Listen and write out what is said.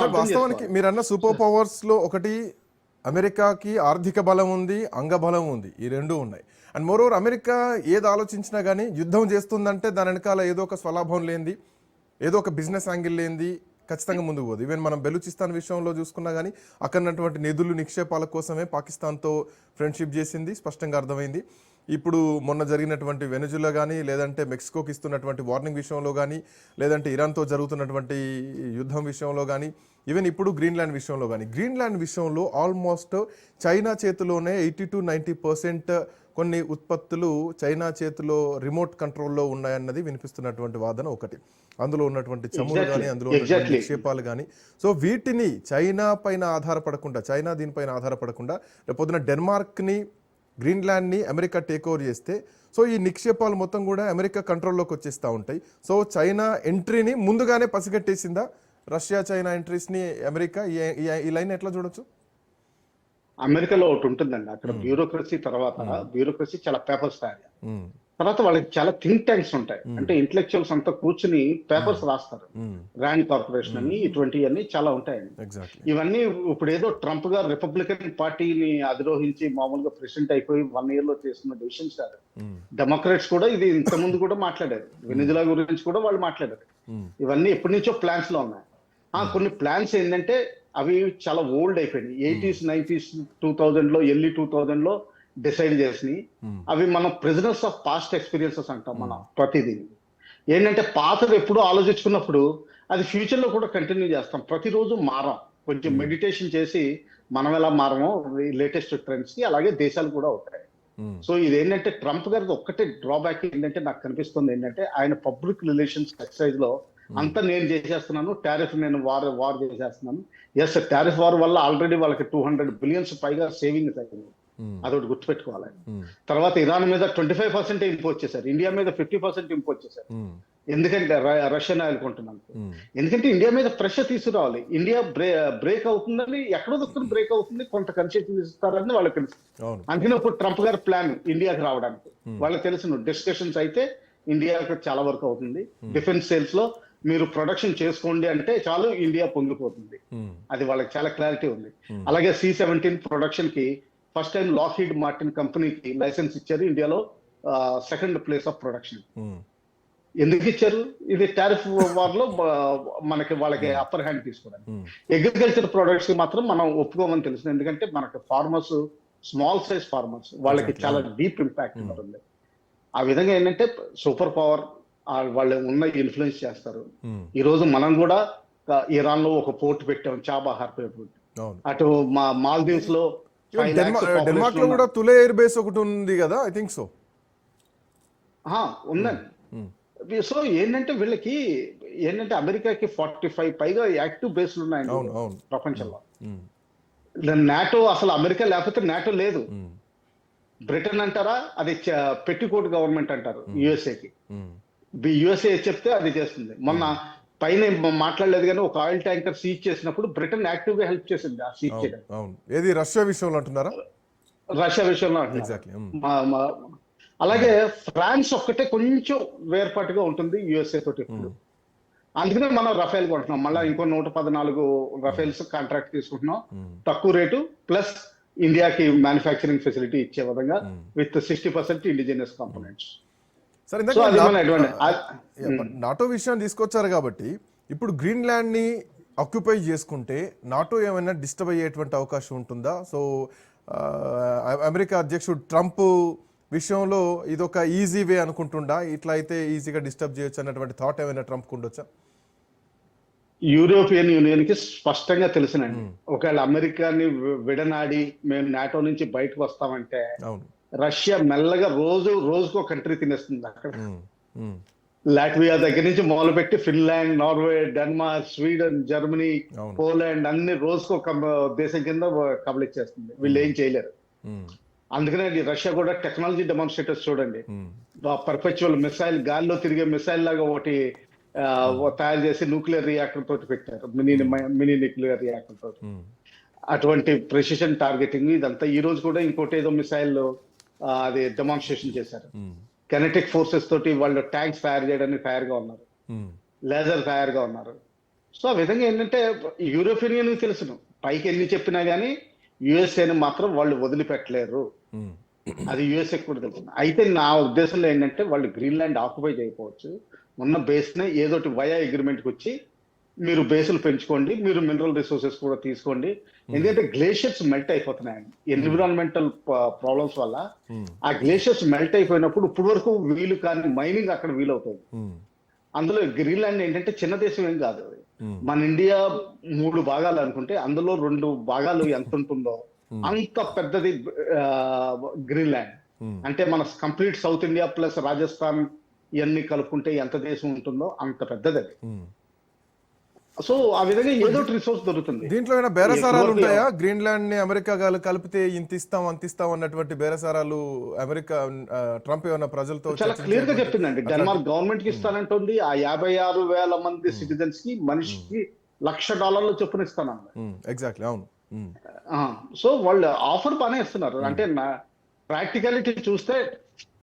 అర్థం వాస్తవానికి చేసుకోవాలి. మీరన్న సూపర్ పవర్స్ లో ఒకటి అమెరికాకి ఆర్థిక బలం ఉంది, అంగబలం ఉంది, ఈ రెండు ఉన్నాయి. అండ్ మోరోవర్ అమెరికా ఏది ఆలోచించినా కానీ యుద్ధం చేస్తుందంటే దాని వెనకాల ఏదో ఒక స్వలాభం లేనిది, ఏదో ఒక బిజినెస్ యాంగిల్ లేనిది ఖచ్చితంగా ముందుకు పోదు. ఈవెన్ మనం బెలూచిస్తాన్ విషయంలో చూసుకున్నా కానీ అక్కడ ఉన్నటువంటి నిధులు నిక్షేపాల కోసమే పాకిస్తాన్తో ఫ్రెండ్షిప్ చేసింది స్పష్టంగా అర్థమైంది. ఇప్పుడు మొన్న జరిగినటువంటి వెనుజులా కానీ, లేదంటే మెక్సికోకి ఇస్తున్నటువంటి వార్నింగ్ విషయంలో కానీ, లేదంటే ఇరాన్తో జరుగుతున్నటువంటి యుద్ధం విషయంలో కానీ, ఈవెన్ ఇప్పుడు గ్రీన్లాండ్ విషయంలో కానీ, గ్రీన్లాండ్ విషయంలో ఆల్మోస్ట్ చైనా చేతిలోనే 80-90% కొన్ని ఉత్పత్తులు చైనా చేతిలో రిమోట్ కంట్రోల్లో ఉన్నాయన్నది వినిపిస్తున్నటువంటి వాదన ఒకటి. అందులో ఉన్నటువంటి చమురు కానీ, అందులో ఉన్నటువంటి నిక్షేపాలు కానీ, సో వీటిని చైనా పైన ఆధారపడకుండా, చైనా దీనిపైన ఆధారపడకుండా రేపొద్దున డెన్మార్క్ని, గ్రీన్లాండ్ని అమెరికా టేక్ ఓవర్ చేస్తే సో ఈ నిక్షేపాలు మొత్తం కూడా అమెరికా కంట్రోల్లోకి వచ్చేస్తూ ఉంటాయి. సో చైనా ఎంట్రీని ముందుగానే పసిగట్టేసిందా? రష్యా చైనా ఎంట్రీస్ని అమెరికా ఈ లైన్ ఎట్లా చూడొచ్చు? అమెరికాలో ఒకటి ఉంటుందండి, అక్కడ బ్యూరోక్రసీ తర్వాత బ్యూరోక్రసీ చాలా పేపర్స్ తయారు, తర్వాత వాళ్ళకి చాలా థింక్ ట్యాంక్స్ ఉంటాయి. అంటే ఇంటలెక్చువల్స్ అంతా కూర్చుని పేపర్స్ రాస్తారు. ర్యాండ్ కార్పొరేషన్ అని, ఇటువంటివన్నీ చాలా ఉంటాయండి. ఇవన్నీ ఇప్పుడు ఏదో ట్రంప్ గారు రిపబ్లికన్ పార్టీని అధిరోహించి మామూలుగా ప్రెసిడెంట్ అయిపోయి 1 year లో చేస్తున్న డెసిషన్స్ కాదు. డెమోక్రాట్స్ కూడా ఇది ఇంతకుముందు కూడా మాట్లాడారు, వెనిజులా గురించి కూడా వాళ్ళు మాట్లాడారు. ఇవన్నీ ఎప్పటి నుంచో ప్లాన్స్ లో ఉన్నాయి. కొన్ని ప్లాన్స్ ఏంటంటే అవి చాలా ఓల్డ్ అయిపోయినాయి. 80s, 90s, 2000 లో, ఎర్లీ 2000 లో డిసైడ్ చేసి అవి మనం ప్రిజనర్స్ ఆఫ్ పాస్ట్ ఎక్స్పీరియన్సెస్ అంటాం. మనం ప్రతిదీ ఏంటంటే పాతది ఎప్పుడు ఆలోచించుకున్నప్పుడు అది ఫ్యూచర్ లో కూడా కంటిన్యూ చేస్తాం. ప్రతిరోజు మారం, కొంచెం మెడిటేషన్ చేసి మనం ఎలా మారమో లేటెస్ట్ ట్రెండ్స్ కి, అలాగే దేశాలు కూడా ఉంటాయి. సో ఇది ఏంటంటే ట్రంప్ గారికి ఒక్కటే డ్రాబ్యాక్ ఏంటంటే నాకు కనిపిస్తుంది ఏంటంటే ఆయన పబ్లిక్ రిలేషన్స్ ఎక్సర్సైజ్ లో అంతా నేను చేసేస్తున్నాను, టారిఫ్ నేను వార్ చేసేస్తున్నాను. ఎస్, టారిఫ్ వార్ వల్ల ఆల్రెడీ వాళ్ళకి 200 billion పైగా సేవింగ్స్ అయింది, అదొకటి గుర్తుపెట్టుకోవాలి. తర్వాత ఇరాన్ మీద 25% ఇంపోజ్ చేశారు, ఇండియా మీద 50% ఇంపోజ్ చేశారు. ఎందుకంటే రష్యన్ ఆయిల్ కొంటున్నాను, ఎందుకంటే ఇండియా మీద ప్రెషర్ తీసుకురావాలి. ఇండియా బ్రేక్ అవుతుందని, ఎక్కడో దొక్కుని బ్రేక్ అవుతుంది, కొంత కన్సెషన్ ఇస్తారని వాళ్ళకి తెలుసు. అందుకని ఇప్పుడు ట్రంప్ గారి ప్లాన్ ఇండియాకి రావడానికి వాళ్ళకి తెలుసు. డిస్కషన్స్ అయితే ఇండియాకి చాలా వరకు అవుతుంది. డిఫెన్స్ సేల్స్ లో మీరు ప్రొడక్షన్ చేసుకోండి అంటే చాలు, ఇండియా పొంగిపోతుంది. అది వాళ్ళకి చాలా క్లారిటీ ఉంది. అలాగే C-17 ప్రొడక్షన్ కి ఫస్ట్ టైం లాక్హీడ్ మార్టిన్ కంపెనీకి లైసెన్స్ ఇచ్చారు ఇండియాలో, 2nd place ఆఫ్ ప్రొడక్షన్. ఎందుకు ఇచ్చారు? ఇది టారిఫ్ వార్ లో వాళ్ళకి అప్పర్ హ్యాండ్ తీసుకోవడానికి. అగ్రికల్చర్ ప్రొడక్ట్స్ కి మాత్రం మనం ఒప్పుకోమని తెలుసు, ఎందుకంటే మనకి ఫార్మర్స్, స్మాల్ సైజ్ ఫార్మర్స్, వాళ్ళకి చాలా డీప్ ఇంపాక్ట్ ఉంటుంది. ఆ విధంగా ఏంటంటే సూపర్ పవర్ వాళ్ళు ఉన్న ఇన్ఫ్లుయెన్స్ చేస్తారు. ఈ రోజు మనం కూడా ఇరాన్ లో ఒక పోర్ట్ పెట్టాం, చాబహార్ పోర్ట్. అటు మాల్దీవ్స్ లో, డెన్మార్క్ లో కూడా తులే ఎయిర్ బేస్ ఒకటి ఉంది కదా, ఐ థింక్ సో. ఉందండి. సో ఏంటంటే వీళ్ళకి ఏంటంటే అమెరికాకి 45 పైగా యాక్టివ్ బేస్లు ఉన్నాయండి ప్రపంచంలో. నాటో అసలు అమెరికా లేకపోతే నాటో లేదు. బ్రిటన్ అంటారా, అది పెట్టికోట్ గవర్నమెంట్ అంటారు యుఎస్ఏకి. యుఎస్ఏ చెప్తే అది చేస్తుంది. మొన్న పైన మాట్లాడలేదు కానీ ఒక ఆయిల్ ట్యాంకర్ సీజ్ చేసినప్పుడు బ్రిటన్ యాక్టివ్ గా హెల్ప్ చేసింది ఆ సీజ్ చేయడం. ఏది రష్యా విషయంలో అంటున్నారా? రష్యా విషయంలో అలాగే ఫ్రాన్స్ ఒక్కటే కొంచెం వేర్పాటుగా ఉంటుంది యుఎస్ఏ తోటి ఇప్పుడు. అందుకనే మనం రఫేల్ కొంటున్నాం, మళ్ళీ ఇంకో 114 రఫేల్స్ కాంట్రాక్ట్ తీసుకుంటున్నాం, తక్కువ రేటు ప్లస్ ఇండియాకి మ్యానుఫ్యాక్చరింగ్ ఫెసిలిటీ ఇచ్చే విధంగా విత్ 60% ఇండిజినియస్ కాంపోనెంట్స్. సరే, నాటో విషయం తీసుకొచ్చారు కాబట్టి ఇప్పుడు గ్రీన్లాండ్ ని ఆక్యుపై చేసుకుంటే నాటో ఏమైనా డిస్టర్బ్ అయ్యేటువంటి అవకాశం ఉంటుందా? సో అమెరికా అధ్యక్షుడు ట్రంప్ విషయంలో ఇదొక ఈజీ వే అనుకుంటుండా, ఇట్లా అయితే ఈజీగా డిస్టర్బ్ చేయొచ్చు అన్నటువంటి థాట్ ఏమైనా ట్రంప్ ఉండొచ్చా? యూరోపియన్ యూనియన్ కి స్పష్టంగా తెలిసినండి, ఒకవేళ అమెరికాని విడనాడి మేము నాటో నుంచి బయటకు వస్తామంటే రష్యా మెల్లగా రోజుకో కంట్రీ తినేస్తుంది అక్కడ. లాట్వియా దగ్గర నుంచి మొదలుపెట్టి Finland, Norway, Denmark, Sweden, Germany, Poland అన్ని రోజుకో దేశం కింద కబలిచ్చేస్తుంది. వీళ్ళు ఏం చేయలేరు. అందుకనే రష్యా కూడా టెక్నాలజీ డెమాన్స్ట్రేటర్స్ చూడండి, పర్పెచువల్ మిసైల్, గాల్లో తిరిగే మిసైల్ లాగా ఒకటి తయారు చేసి న్యూక్లియర్ రియాక్టర్ తోటి పెట్టారు, మినీ న్యూక్లియర్ రియాక్టర్ తోటి. అటువంటి ప్రెసిషన్ టార్గెటింగ్ ఇదంతా. ఈ రోజు కూడా ఇంకోటి ఏదో మిసైల్ అది డెమాన్స్ట్రేషన్ చేశారు. కెనెటిక్ ఫోర్సెస్ తోటి వాళ్ళు ట్యాంక్స్ ఫైర్ చేయడానికి తయారుగా ఉన్నారు, లేజర్ తయారుగా ఉన్నారు. సో ఆ విధంగా ఏంటంటే యూరోపియన్ యూనియన్ తెలుసును పైకి ఎన్ని చెప్పినా కానీ యుఎస్ఏని మాత్రం వాళ్ళు వదిలిపెట్టలేరు. ఉమ్, అది యుఎస్ఏ కూడా తెలుసు. అయితే నా ఉద్దేశంలో ఏంటంటే వాళ్ళు గ్రీన్లాండ్ ఆక్యుపై చేయకపోవచ్చు, ఉన్న బేస్ నే ఏదోటి వయా అగ్రిమెంట్కి వచ్చి మీరు బేసులు పెంచుకోండి, మీరు మినరల్ రిసోర్సెస్ కూడా తీసుకోండి. ఎందుకంటే గ్లేషియర్స్ మెల్ట్ అయిపోతున్నాయండి ఎన్విరాన్మెంటల్ ప్రాబ్లమ్స్ వల్ల. ఉమ్, ఆ గ్లేషియర్స్ మెల్ట్ అయిపోయినప్పుడు ఇప్పుడు వరకు వీలు కానీ మైనింగ్ అక్కడ వీలవుతుంది. ఉమ్, అందులో గ్రీన్లాండ్ ఏంటంటే చిన్న దేశం ఏం కాదు అది. ఉమ్, మన ఇండియా 3 భాగాలు అనుకుంటే అందులో 2 భాగాలు ఎంత ఉంటుందో అంత పెద్దది గ్రీన్లాండ్. ఉమ్, అంటే మన complete south India plus Rajasthan ఇవన్నీ కలుపుకుంటే ఎంత దేశం ఉంటుందో అంత పెద్దది అది. ఉమ్. సో ఆ విధంగా ఏదో ఒకటి రిసోర్స్ దొరుకుతుంది. దీంట్లో ఏమైనా బేరసారాలు ఎక్కువ ఉంటాయా? గ్రీన్లాండ్ ని అమెరికా గాలు కలిపితే ఇంత ఇస్తాం అంత ఇస్తాం అన్నటువంటి బేరసారాలు అమెరికా ట్రంప్ ఏమైనా ప్రజలతో చాలా క్లియర్ గా చెప్పిందండి. అట్లాంటి- డెన్మార్క్ గవర్నమెంట్ కి ఇస్తానంటుంది. ఆ 56,000 మంది సిటిజన్స్ కి మనిషికి $1,00,000 చొప్పున ఇస్తానన్నారు. ఎగ్జాక్ట్లీ, అవును. సో వాళ్ళు ఆఫర్ బాగానే ఇస్తున్నారు. అంటే నా ప్రాక్టికాలిటీ చూస్తే